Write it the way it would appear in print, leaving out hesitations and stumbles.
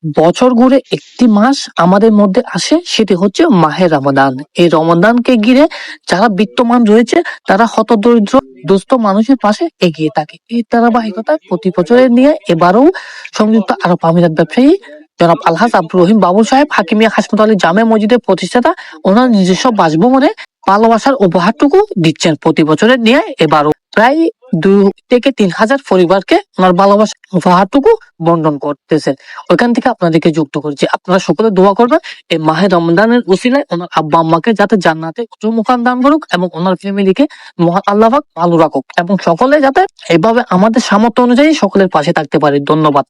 বছর ঘুরে একটি মাস আমাদের মধ্যে আসে, সেটি হচ্ছে মাহে রমাদান। এই রমাদানকে ঘিরে যারা বিত্তমান রয়েছে তারা হতদরিদ্র দুস্থ মানুষের পাশে এগিয়ে থাকে। এই ধারাবাহিকতা প্রতি বছরের নিয়ে এবারও সংযুক্ত আরব আমিরাত ব্যবসায়ী জনাব আলহাজ আব্দুর রহিম বাবুল সাহেব হাকিমিয়া হাসমত আলী জামে মসজিদের প্রতিষ্ঠাতা ওনার নিজস্ব বাসভবনে ভালোবাসার উপহারটুকু দিচ্ছেন প্রতি বছরের নিয়ে এবারও। প্রায় 2 থেকে 3 হাজার পরিবারকে ওনার ভালোবাসার উপহারটুকু বন্টন করতেছেন। ওইখান থেকে আপনাদেরকে যুক্ত করেছি, আপনারা সকলে দোয়া করবেন এই মাহে রমজানের উসিলায় ওনার আব্বা আম্মাকে যাতে জান্নাতে উঁচু মুকাম দান করুক এবং ওনার ফ্যামিলিকে মহান আল্লাহ পাক ভালো রাখুক এবং সকলে যাতে এইভাবে আমাদের সামর্থ্য অনুযায়ী সকলের পাশে থাকতে পারে। ধন্যবাদ।